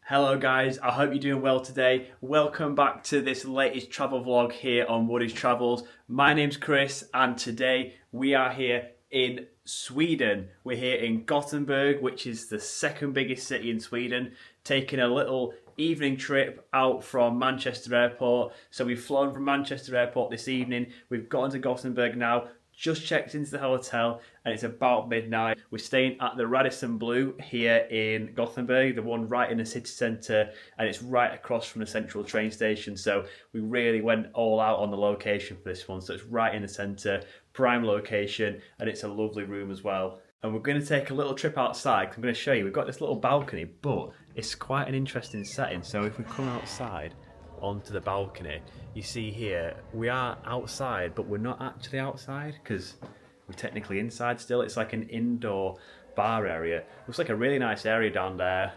Hello guys, I hope you're doing well today. Welcome back to this latest travel vlog here on Woody's Travels. My name's Chris and today we are here in Sweden. We're here in Gothenburg, which is the second biggest city in Sweden, taking a little evening trip out from Manchester Airport. So we've flown from Manchester Airport this evening, we've gotten to Gothenburg now, just checked into the hotel and it's about midnight. We're staying at the Radisson Blu here in Gothenburg, the one right in the city centre, and it's right across from the central train station. So we really went all out on the location for this one. So it's right in the centre, prime location, and it's a lovely room as well. And we're going to take a little trip outside. I'm going to show you, we've got this little balcony, but it's quite an interesting setting. So if we come outside onto the balcony, you see here we are outside, but we're not actually outside because we're technically inside still. It's like an indoor bar area. Looks like a really nice area down there,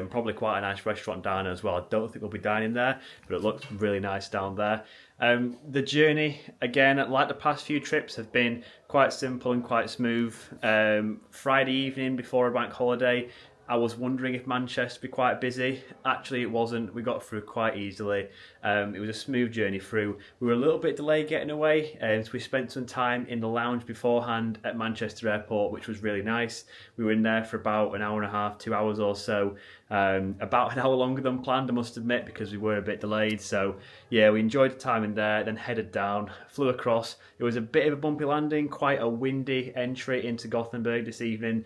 probably quite a nice restaurant down there as well. I don't think we'll be dining there, but it looks really nice down there. The journey, again, like the past few trips, have been quite simple and quite smooth. Friday evening before a bank holiday, I was wondering if Manchester would be quite busy. Actually, it wasn't. We got through quite easily. It was a smooth journey through. We were a little bit delayed getting away, so we spent some time in the lounge beforehand at Manchester Airport, which was really nice. We were in there for about an hour and a half, 2 hours or so. About an hour longer than planned, I must admit, because we were a bit delayed. So yeah, we enjoyed the time in there, then headed down, flew across. It was a bit of a bumpy landing, quite a windy entry into Gothenburg this evening.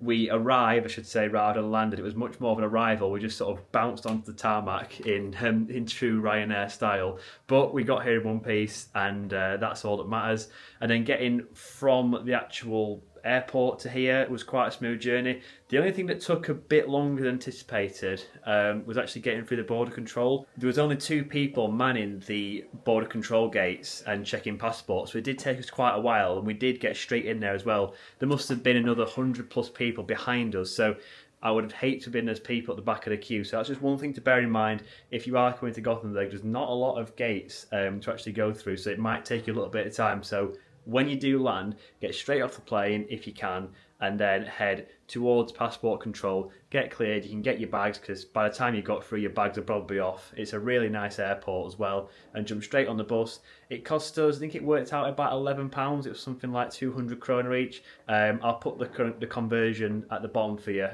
We arrived, I should say, rather than landed. It was much more of an arrival. We just sort of bounced onto the tarmac in true Ryanair style. But we got here in one piece, and that's all that matters. And then getting from the actual airport to here was quite a smooth journey. The only thing that took a bit longer than anticipated was actually getting through the border control. There was only 2 people manning the border control gates and checking passports, so it did take us quite a while, and we did get straight in there as well. There must have been another 100 plus people behind us, so I would have hated to have been those people at the back of the queue. So that's just one thing to bear in mind. If you are coming to Gothenburg, there's not a lot of gates to actually go through, so it might take you a little bit of time. So when you do land, get straight off the plane if you can, and then head towards passport control, get cleared. You can get your bags, because by the time you got through, your bags are probably off. It's a really nice airport as well, and jump straight on the bus. It cost us, I think it worked out about £11. It was something like 200 kroner each. I'll put the conversion at the bottom for you,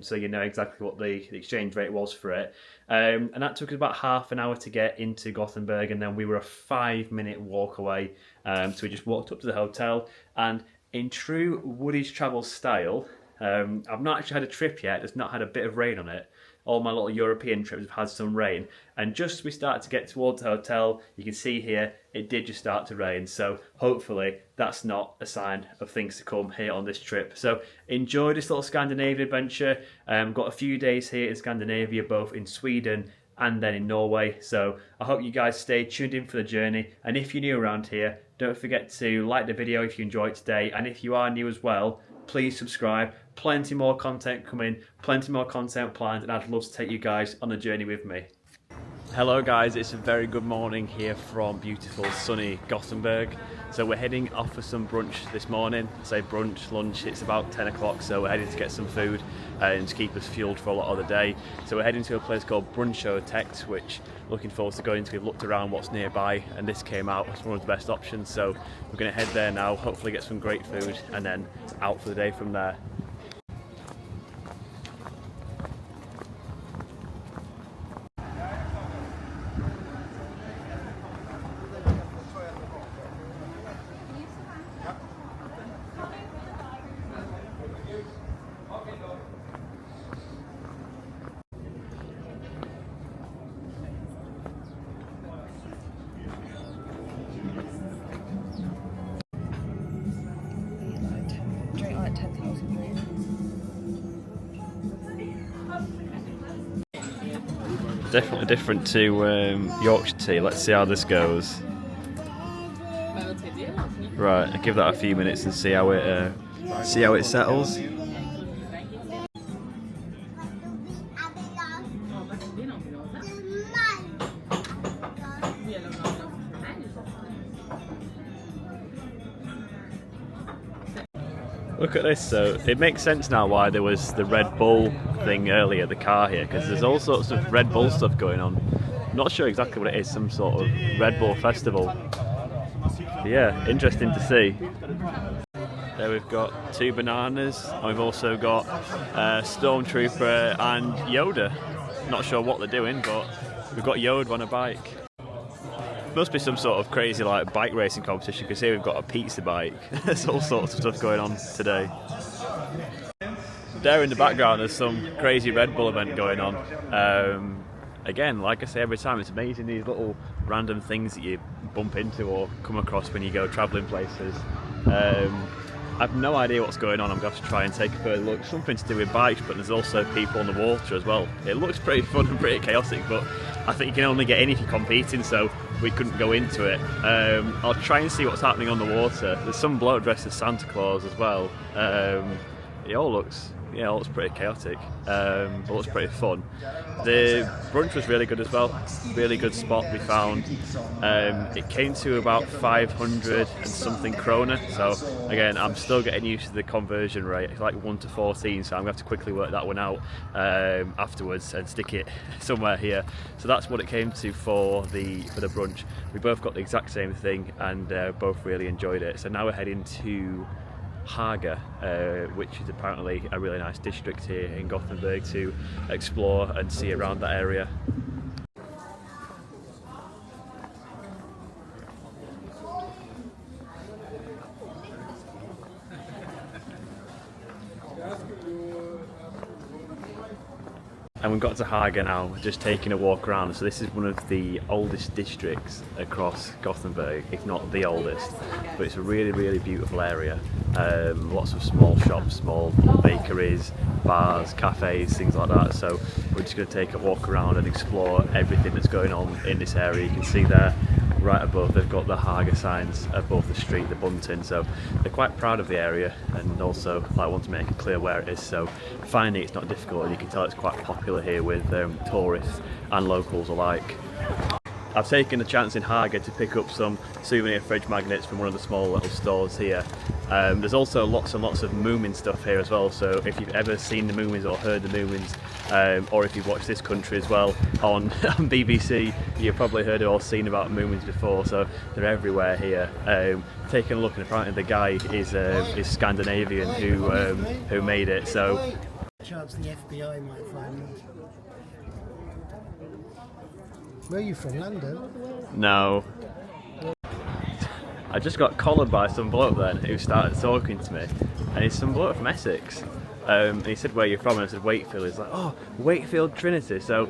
so you know exactly what the exchange rate was for it. And that took us about half an hour to get into Gothenburg, and then we were a 5-minute walk away. So we just walked up to the hotel, and in true Woody's Travel style, I've not actually had a trip yet that's not had a bit of rain on it. All my little European trips have had some rain, and just as we started to get towards the hotel, you can see here it did just start to rain. So hopefully that's not a sign of things to come here on this trip. So enjoy this little Scandinavia adventure. Got a few days here in Scandinavia, both in Sweden and then in Norway. So I hope you guys stay tuned in for the journey, and if you're new around here, don't forget to like the video if you enjoyed today, and if you are new as well, please subscribe. Plenty more content coming, plenty more content planned, and I'd love to take you guys on the journey with me. Hello guys, it's a very good morning here from beautiful sunny Gothenburg. So we're heading off for some brunch this morning. I say brunch, lunch, it's about 10 o'clock, so we're heading to get some food and to keep us fueled for a lot of the day. So we're heading to a place called Brunch, which looking forward to going to. We've looked around what's nearby, and this came out as one of the best options. So we're going to head there now, hopefully get some great food, and then out for the day from there. Definitely different to Yorkshire tea. Let's see how this goes. Right, I'll give that a few minutes and see how it settles. Look at this. So it makes sense now why there was the Red Bull thing earlier, the car here, because there's all sorts of Red Bull stuff going on. Not sure exactly what it is, some sort of Red Bull festival. But yeah, interesting to see. There we've got 2 bananas, and we've also got Stormtrooper and Yoda. Not sure what they're doing, but we've got Yoda on a bike. Must be some sort of crazy like bike racing competition, because here we've got a pizza bike. There's all sorts of stuff going on today. There in the background there's some crazy Red Bull event going on. Again, like I say every time, it's amazing these little random things that you bump into or come across when you go travelling places. I've no idea what's going on. I'm going to have to try and take a further look. Something to do with bikes, but there's also people on the water as well. It looks pretty fun and pretty chaotic, but I think you can only get in if you're competing, so we couldn't go into it. I'll try and see what's happening on the water. There's some bloke dressed as Santa Claus as well. It all looks pretty chaotic, but looks pretty fun. The brunch was really good as well. Really good spot we found. It came to about 500 and something kroner. So again, I'm still getting used to the conversion rate. It's like 1 to 14, so I'm going to have to quickly work that one out afterwards and stick it somewhere here. So that's what it came to for the brunch. We both got the exact same thing and both really enjoyed it. So now we're heading to Haga, which is apparently a really nice district here in Gothenburg to explore and see around that area. And we've got to Haga now, just taking a walk around. So this is one of the oldest districts across Gothenburg, if not the oldest. But it's a really, really beautiful area. Lots of small shops, small bakeries, bars, cafes, things like that. So we're just going to take a walk around and explore everything that's going on in this area. You can see there, right above, they've got the Haga signs above the street, the bunting. So they're quite proud of the area, and also want to make it clear where it is. So finding it's not difficult, and you can tell it's quite popular here with tourists and locals alike. I've taken a chance in Haga to pick up some souvenir fridge magnets from one of the small little stores here. There's also lots and lots of Moomin stuff here as well, so if you've ever seen the Moomins or heard the Moomins, or if you've watched This Country as well on BBC, you've probably heard or seen about Moomins before, so they're everywhere here. Taking a look, and apparently the guy is Scandinavian who made it, so... Chance the FBI might find me. Where are you from, London? No. I just got collared by some bloke then who started talking to me, and he's some bloke from Essex. And he said, "Where are you from?" And I said, "Wakefield." He's like, "Oh, Wakefield Trinity." So,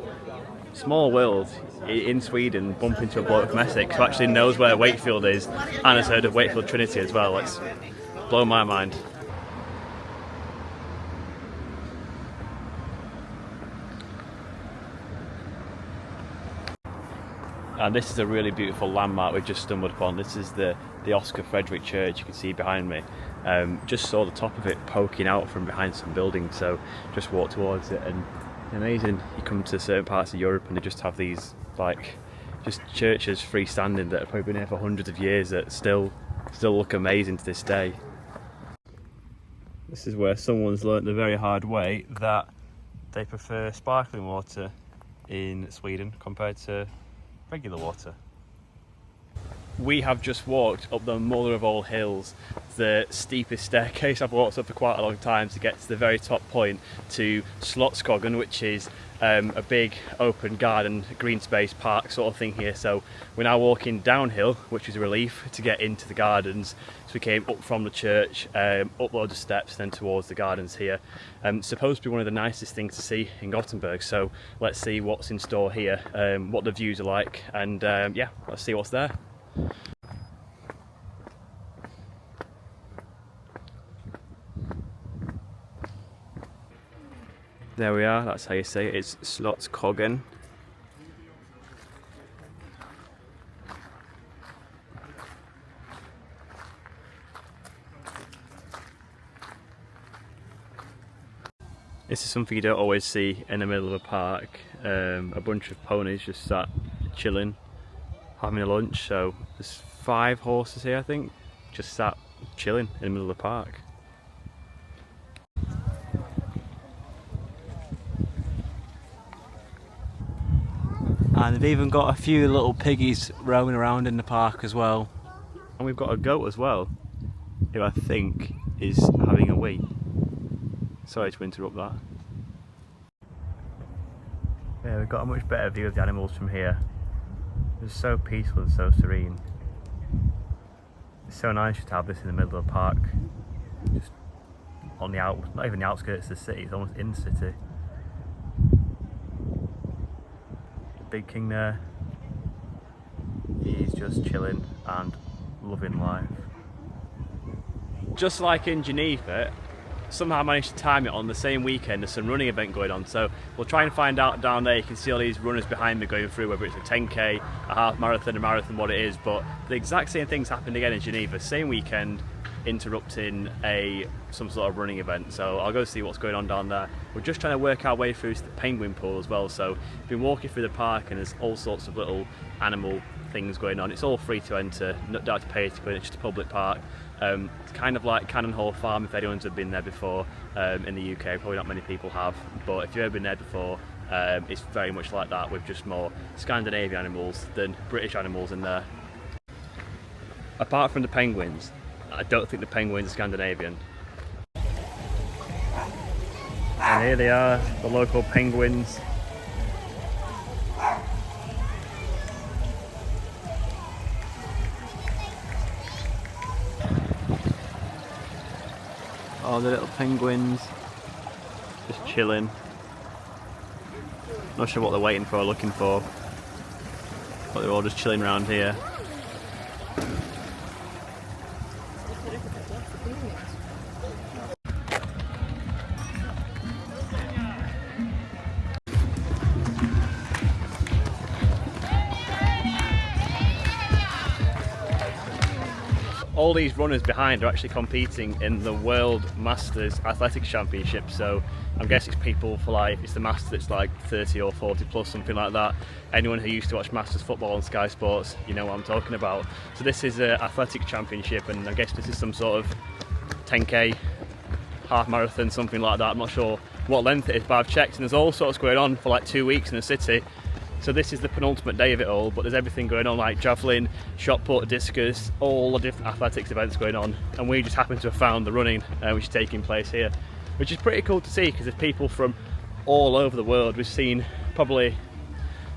small world in Sweden, bump into a bloke from Essex who actually knows where Wakefield is and has heard of Wakefield Trinity as well. It's blown my mind. And this is a really beautiful landmark we've just stumbled upon. This is the Oscar Frederick Church you can see behind me. Just saw the top of it poking out from behind some buildings, so just walked towards it, and amazing. You come to certain parts of Europe and they just have these just churches freestanding that have probably been here for hundreds of years that still look amazing to this day. This is where someone's learnt the very hard way that they prefer sparkling water in Sweden compared to regular water. We have just walked up the mother of all hills, the steepest staircase I've walked up for quite a long time to get to the very top point, to Slottsskogen, which is a big open garden, green space park sort of thing here. So we're now walking downhill, which is a relief, to get into the gardens. So we came up from the church, up loads of steps, then towards the gardens here. Supposed to be one of the nicest things to see in Gothenburg, so let's see what's in store here, what the views are like, and yeah, let's see what's there. There we are, that's how you say it, it's Slottsskogen. This is something you don't always see in the middle of a park. A bunch of ponies just sat chilling, having a lunch. So there's 5 horses here, I think, just sat chilling in the middle of the park. And they've even got a few little piggies roaming around in the park as well. And we've got a goat as well, who I think is having a wee. Sorry to interrupt that. Yeah, we've got a much better view of the animals from here. It's so peaceful and so serene. It's so nice just to have this in the middle of the park. Just on the not even the outskirts of the city, it's almost in the city. The big king there, he's just chilling and loving life. Just like in Geneva, somehow I managed to time it on the same weekend. There's some running event going on, so we'll try and find out down there. You can see all these runners behind me going through, whether it's a 10k, a half marathon, a marathon, what it is, but the exact same things happened again in Geneva, same weekend, interrupting some sort of running event. So I'll go see what's going on down there. We're just trying to work our way through the penguin pool as well, so we've been walking through the park and there's all sorts of little animal things going on. It's all free to enter, not have to pay to go in, it's just a public park. It's kind of like Cannon Hall Farm, if anyone's been there before in the UK. Probably not many people have, but if you've ever been there before, it's very much like that, with just more Scandinavian animals than British animals in there. Apart from the penguins, I don't think the penguins are Scandinavian. And here they are, the local penguins. Oh, the little penguins, just chilling. Not sure what they're waiting for or looking for, but they're all just chilling around here. All these runners behind are actually competing in the World Masters Athletics Championship, so I'm guessing it's people for like, it's the Masters, it's like 30 or 40 plus, something like that. Anyone who used to watch Masters football on Sky Sports, you know what I'm talking about. So this is an athletics championship, and I guess this is some sort of 10k, half marathon, something like that. I'm not sure what length it is, but I've checked and there's all sorts going on for like 2 weeks in the city. So this is the penultimate day of it all, but there's everything going on like javelin, shot put, discus, all the different athletics events going on, and we just happen to have found the running which is taking place here, which is pretty cool to see because there's people from all over the world. We've seen probably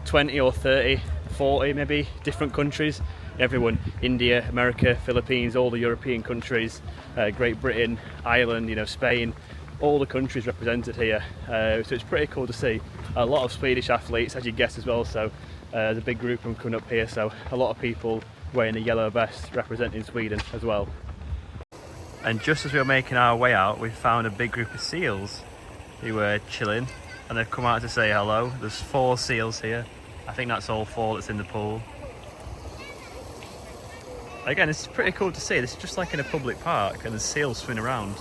20 or 30, 40 maybe different countries. Everyone, India, America, Philippines, all the European countries, Great Britain, Ireland, you know, Spain, all the countries represented here. So it's pretty cool to see. A lot of Swedish athletes, as you guess as well, so there's a big group of them coming up here, so a lot of people wearing a yellow vest representing Sweden as well. And just as we were making our way out, we found a big group of seals who were chilling, and they've come out to say hello. There's 4 seals here. I think that's all 4 that's in the pool. Again, it's pretty cool to see. This is just like in a public park and there's seals swimming around.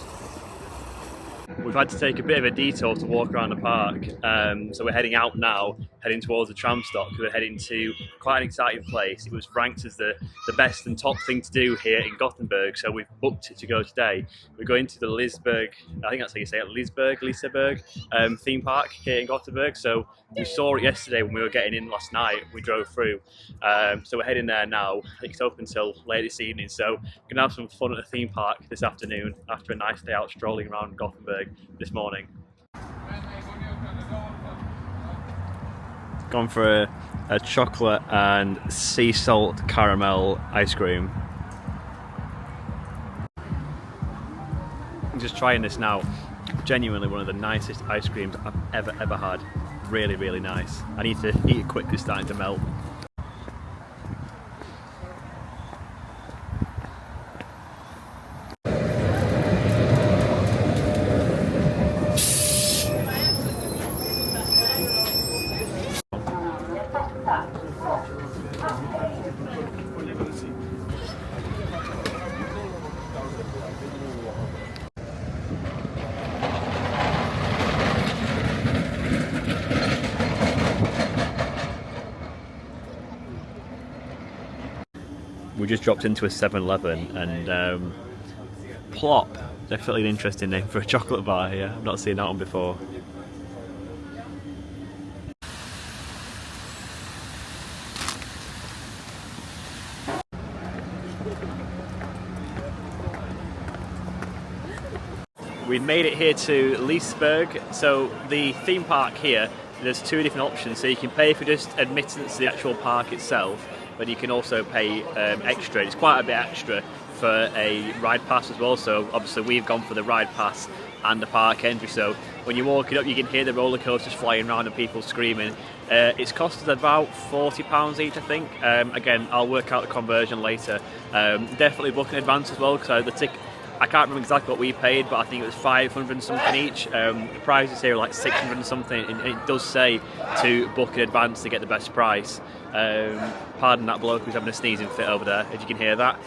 We've had to take a bit of a detour to walk around the park, so we're heading out now, heading towards the tram stop, because we're heading to quite an exciting place. It was ranked as the best and top thing to do here in Gothenburg, so we've booked it to go today. We're going to the Liseberg, I think that's how you say it, Liseberg theme park here in Gothenburg. So we saw it yesterday when we were getting in last night, we drove through. So we're heading there now. I think it's open until late this evening, so we're going to have some fun at the theme park this afternoon after a nice day out strolling around Gothenburg this morning. Gone for a chocolate and sea salt caramel ice cream. I'm just trying this now. Genuinely one of the nicest ice creams I've ever had. Really, really nice. I need to eat it quick, it's starting to melt. We just dropped into a 7-Eleven and Plop, definitely an interesting name for a chocolate bar here. I've not seen that one before. We made it here to Liseberg. So the theme park here, there's two different options. So you can pay for just admittance to the actual park itself, but you can also pay extra. It's quite a bit extra for a ride pass as well. So obviously we've gone for the ride pass and the park entry. So when you're walking up, you can hear the roller coasters flying around and people screaming. It's costed about £40 each, I think. Again, I'll work out the conversion later. Definitely book in advance as well, because the ticket, I can't remember exactly what we paid, but I think it was 500 and something each. The prices here are like 600 and something, and it does say to book in advance to get the best price. Pardon that bloke who's having a sneezing fit over there, if you can hear that.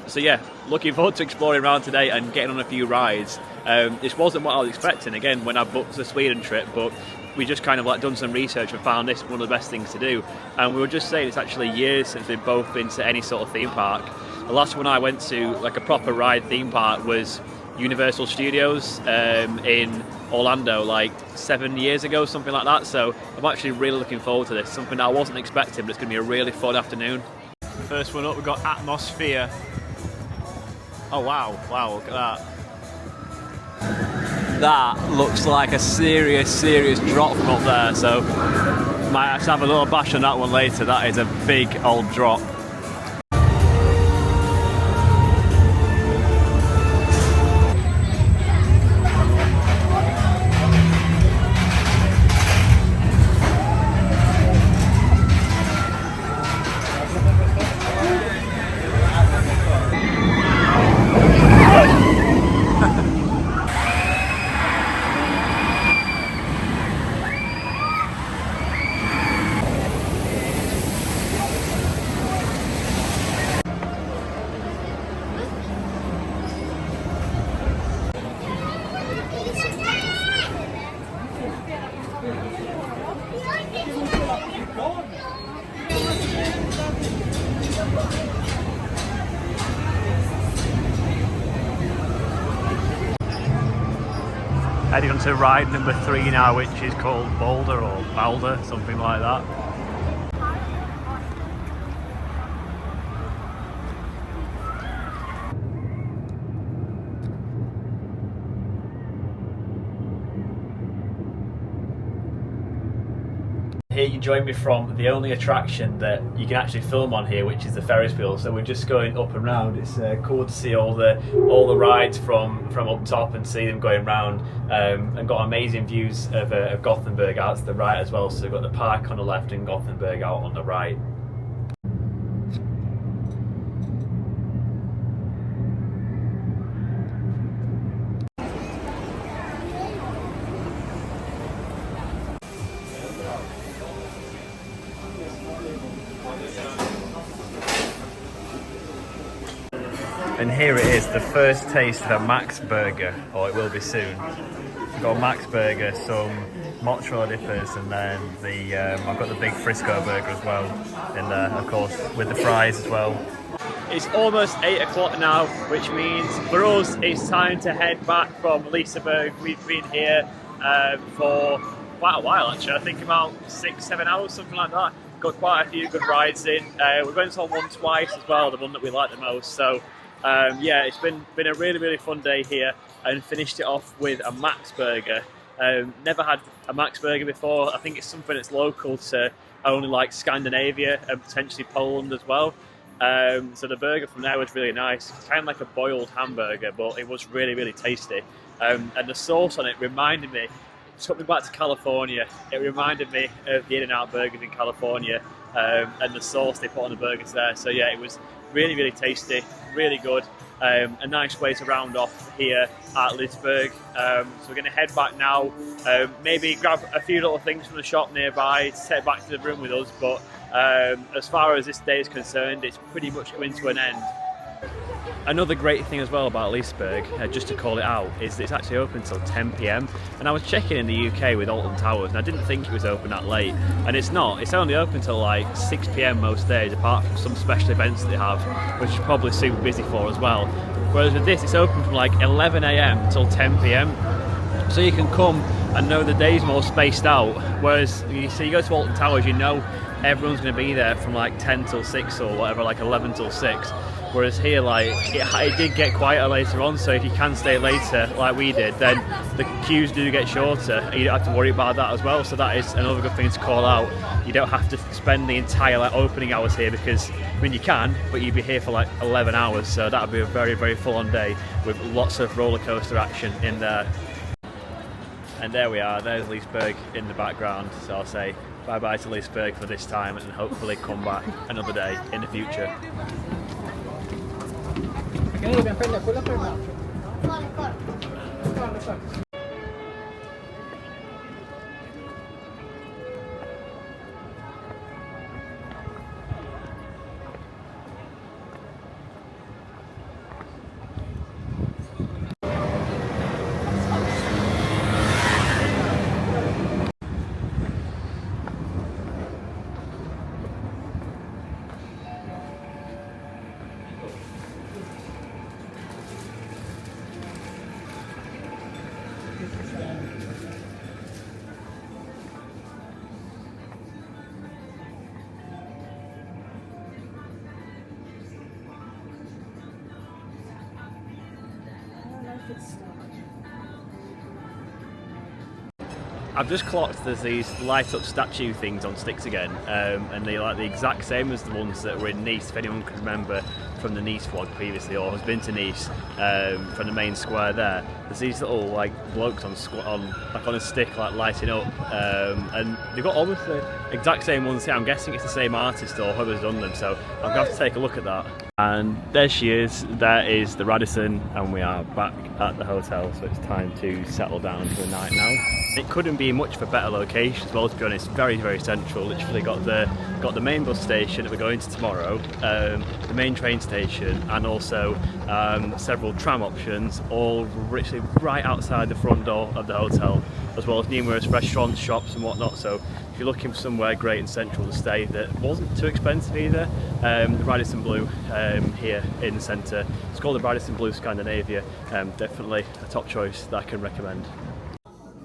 So yeah, looking forward to exploring around today and getting on a few rides. This wasn't what I was expecting, again, when I booked the Sweden trip, but we just kind of like done some research and found this one of the best things to do. And we were just saying it's actually years since we've both been to any sort of theme park. The last one I went to, like a proper ride theme park, was Universal Studios in Orlando, like 7 years ago, something like that. So I'm actually really looking forward to this, something I wasn't expecting, but it's going to be a really fun afternoon. First one up, we've got Atmosphere. Oh wow, look at that. That looks like a serious drop from up there, so might have to have a little bash on that one later. That is a big old drop. Heading on to ride number 3 now, which is called Boulder or Balder, something like that. Here you join me from the only attraction that you can actually film on here, which is the Ferris wheel. So we're just going up and round. It's cool to see all the rides from up top and see them going round, and got amazing views of Gothenburg out to the right as well. So we've got the park on the left and Gothenburg out on the right. And here it is, the first taste of a Max burger, or it will be soon. We've got a Max burger, some mozzarella dippers, and then I've got the big Frisco burger as well in there, of course, with the fries as well. It's almost 8 o'clock now, which means for us it's time to head back from Liseberg. We've been here for quite a while actually, I think about 6-7 hours, something like that. Got quite a few good rides in. We're going to one twice as well, the one that we like the most. So yeah, it's been a really fun day here, and finished it off with a Max burger. Never had a Max burger before. I think it's something that's local to only like Scandinavia and potentially Poland as well. So the burger from there was really nice. It's kind of like a boiled hamburger, but it was really tasty. And the sauce on it reminded me, it took me back to California. It reminded me of the In-N-Out burgers in California, and the sauce they put on the burgers there. So yeah, it was really tasty, really good. A nice way to round off here at Liseberg. So we're going to head back now, maybe grab a few little things from the shop nearby to take back to the room with us, but as far as this day is concerned, it's pretty much coming to an end. Another great thing as well about Liseberg, just to call it out, is that it's actually open until 10 PM. And I was checking in the UK with Alton Towers, and I didn't think it was open that late. And it's not. It's only open until like 6 PM most days, apart from some special events that they have, which is probably super busy for as well. Whereas with this, it's open from like 11 AM until 10 PM. So you can come and know the day's more spaced out. Whereas you go to Alton Towers, you know everyone's going to be there from like 10 till 6 or whatever, like 11 till 6. Whereas here, like, it did get quieter later on, so if you can stay later, like we did, then the queues do get shorter, and you don't have to worry about that as well. So that is another good thing to call out. You don't have to spend the entire opening hours here, because, I mean, you can, but you'd be here for like 11 hours, so that would be a very, very full-on day with lots of roller coaster action in there. And there we are, there's Liseberg in the background, so I'll say bye-bye to Liseberg for this time and hopefully come back another day in the future. I've just clocked there's these light up statue things on sticks again, and they're like the exact same as the ones that were in Nice, if anyone can remember from the Nice vlog previously or has been to Nice, from the main square there. There's these little like blokes on a stick, like lighting up, and they've got almost the exact same ones here. I'm guessing it's the same artist or whoever's done them, so I'm going to have to take a look at that. And there she is, there is the Radisson, and we are back at the hotel, so it's time to settle down for the night now. It couldn't be much of a better location as well, to be honest. Very, very central. Literally got the main bus station that we're going to tomorrow, the main train station, and also several tram options, all literally right outside the front door of the hotel, as well as numerous restaurants, shops and whatnot. So if you're looking for somewhere great and central to stay that wasn't too expensive either, the Radisson Blu here in the centre. It's called the Radisson Blu Scandinavia. Definitely a top choice that I can recommend.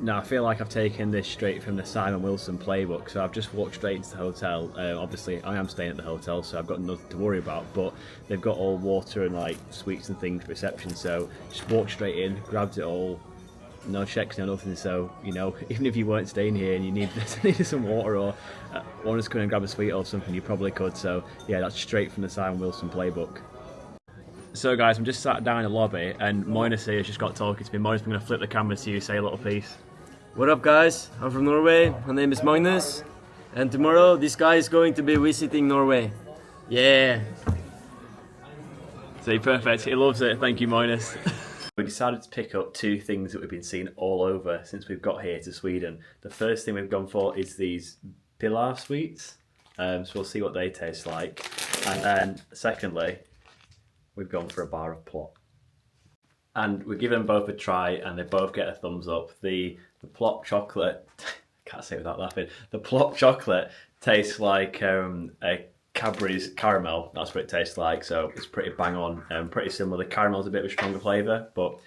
Now I feel like I've taken this straight from the Simon Wilson playbook, so I've just walked straight into the hotel. Obviously I am staying at the hotel, so I've got nothing to worry about, but they've got all water and like sweets and things for reception, so just walked straight in, grabbed it all, no checks, no nothing. So, you know, even if you weren't staying here and you needed some water or wanted to come and grab a sweet or something, you probably could. So yeah, that's straight from the Simon Wilson playbook. So guys, I'm just sat down in the lobby and Moinus here has just got talking to me. Moinus, I'm going to flip the camera to you, say a little piece. What up guys, I'm from Norway, my name is Magnus, and tomorrow this guy is going to be visiting Norway. Yeah! See, perfect, he loves it, thank you Moinus. We decided to pick up two things that we've been seeing all over since we've got here to Sweden. The first thing we've gone for is these pilar sweets, so we'll see what they taste like. And then secondly, we've gone for a bar of plot. And we've given them both a try and they both get a thumbs up. The plop chocolate, can't say it without laughing, the plop chocolate tastes like a Cadbury's caramel, that's what it tastes like, so it's pretty bang on and pretty similar. The caramel's a bit of a stronger flavour, but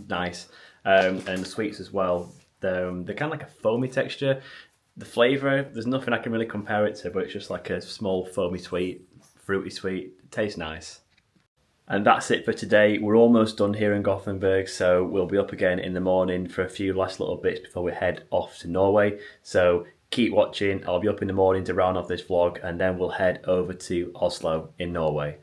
nice. And the sweets as well, they're kind of like a foamy texture. The flavour, there's nothing I can really compare it to, but it's just like a small foamy sweet, fruity sweet, it tastes nice. And that's it for today. We're almost done here in Gothenburg, so we'll be up again in the morning for a few last little bits before we head off to Norway. So keep watching, I'll be up in the morning to round off this vlog, and then we'll head over to Oslo in Norway.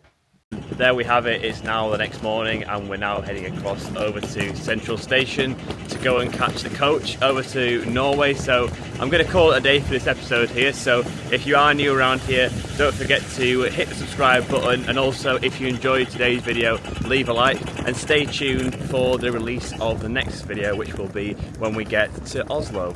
There we have it, it's now the next morning and we're now heading across over to Central Station to go and catch the coach over to Norway. So I'm going to call it a day for this episode here, so if you are new around here, don't forget to hit the subscribe button, and also if you enjoyed today's video, leave a like and stay tuned for the release of the next video, which will be when we get to Oslo.